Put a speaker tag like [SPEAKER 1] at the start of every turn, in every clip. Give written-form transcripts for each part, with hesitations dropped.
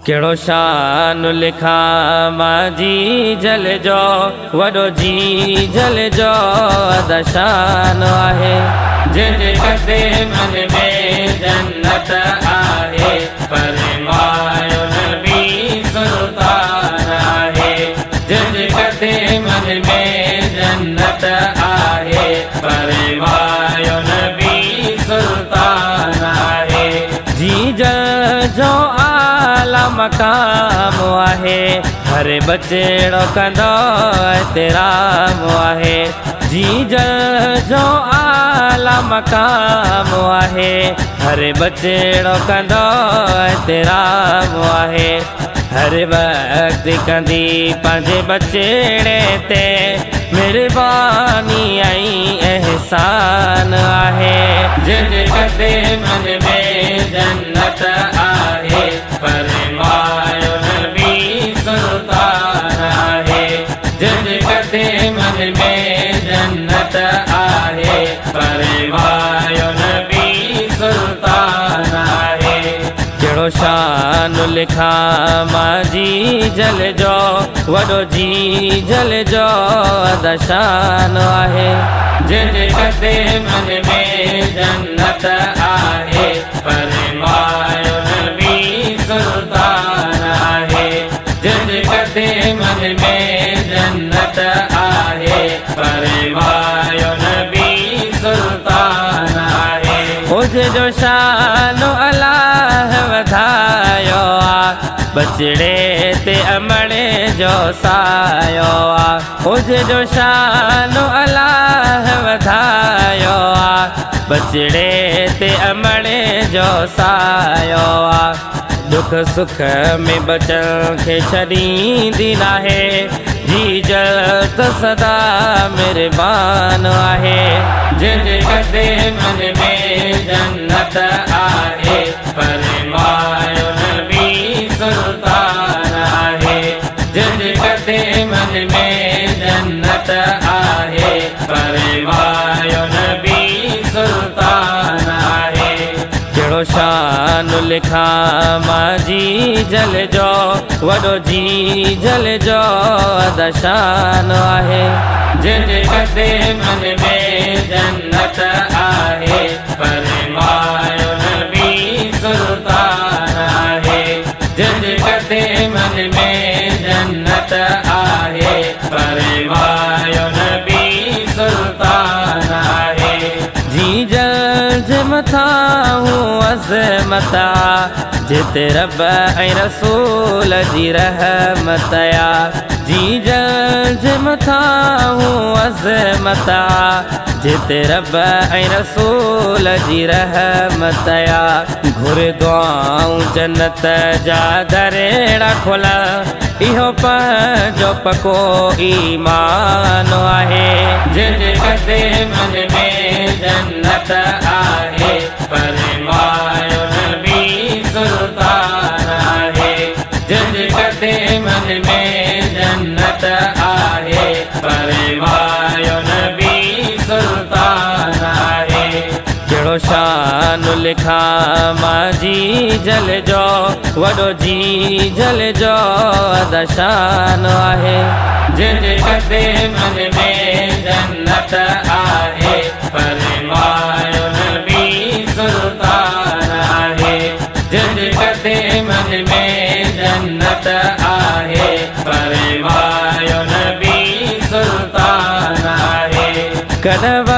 [SPEAKER 1] केड़ो शान लिखा मां जी जल जो वडो जी जल जो दशान आहे जिनके कदे मन में जन्नत आहे फरमायो नबी सुल्तान आहे जिनके कदे मन में जन्नत आहे फरमायो नबी सुल्तान आहे जी जो आला मकाम आहे हर बचड़ो कंदो एहतराम आहे जी जो आला मकाम आहे हर बचड़ो कंदो एहतराम आहे हर वक्त कंदी पंहिंजे बचड़े ते मेहरबानी ऐं एहसान आहे जिनके कदे मन में जन्नत आहे फरमायो नबी सुल्तान आहे जिनके कदे मन में जन्नत आहे फरमायो नबी सुल्तान आहे केड़ो शान लिखा मां जी जल जो वडो जी जल जो दशान आहे जिनके कदे मन में जन्नत आहे फरमायो नबी सुल्तान आहे जिनके कदे मन में जन्नत आहे फरमायो नबी सुल्तान आहे उस जो शान अल्लाह वधायो आ बचड़े ते अमड़े जो सायो आ उस जो शान अल्लाह वधायो आ बचड़े ते अमड़े जो सायो आ दुख सुख में बचन के छॾींदी नाहे जी जल सदा मेहरबान आहे जिनके कदे मन में जन्नत आहे फरमायो नबी सुल्तान आहे जिनके कदे मन में जन्नत आहे फरमायो नबी सुल्तान आहे केड़ो शान लिखा मां जी जल जो वडो जी जल जो दशान आहे जिनके कदे मन में जन्नत आहे फरमायो नबी सुल्तान आहे जिनके कदे मन में जन्नत आहे फरमायो नबी सुल्तान आहे जी जल मथा हूँ अज़मता जिते रब ऐं रसूल जी रहमतया जी जल मथा हूँ अज़मता जिते रब ऐं रसूल जी रहमतया घुर दुआऊं जन्नत जा दरेड़ा खोला इहो पंहिंजो पको ईमान आहे जिनके कदे मन में जन्नत आहे फरमायो नबी सुल्तान आहे जिनके कदे मन में जन्नत आहे फरमायो नबी सुल्तान आहे केड़ो शान लिखा मां जी जल जो वडो जी जल जो दशान आहे जिनके कदे मन में जन्नत आहे फरमायो नबी सुल्तान आहे जिनके कदे मन में जन्नत आहे फरमायो नबी सुल्तान आहे कदव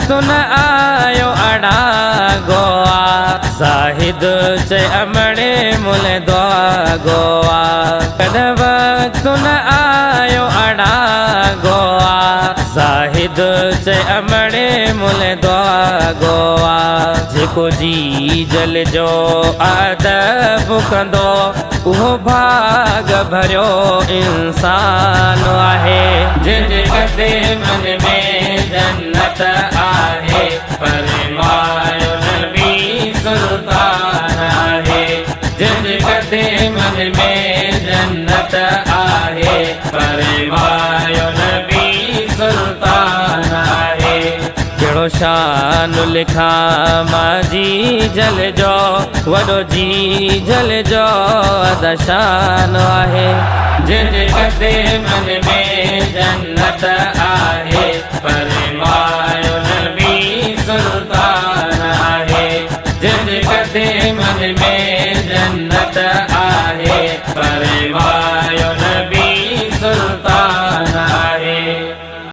[SPEAKER 1] तुन आयो अड़ा गोआ साहिद चे अमड़े मुले दुआ गोआ कदव तुन आयो अड़ा गोआ साहिद चे अमड़े मुले दुआ गोआ जेको जी जल जो अदब कंदो उहो भाग भरियो इंसान आहे जिनके कदे मन में जन्नत आहे फरमायो नबी सुल्तान आहे जिनके कदे मन में जन्नत आहे फरमायो नबी सुल्तान आहे केड़ो शान लिखा माजी जल जो वॾो जी जल जो अदशान आहे जंहिंजे कदे मन में जन्नत आहे फरमायो नबी सुल्तान आहे जंहिंजे कदे मन में जन्नत आहे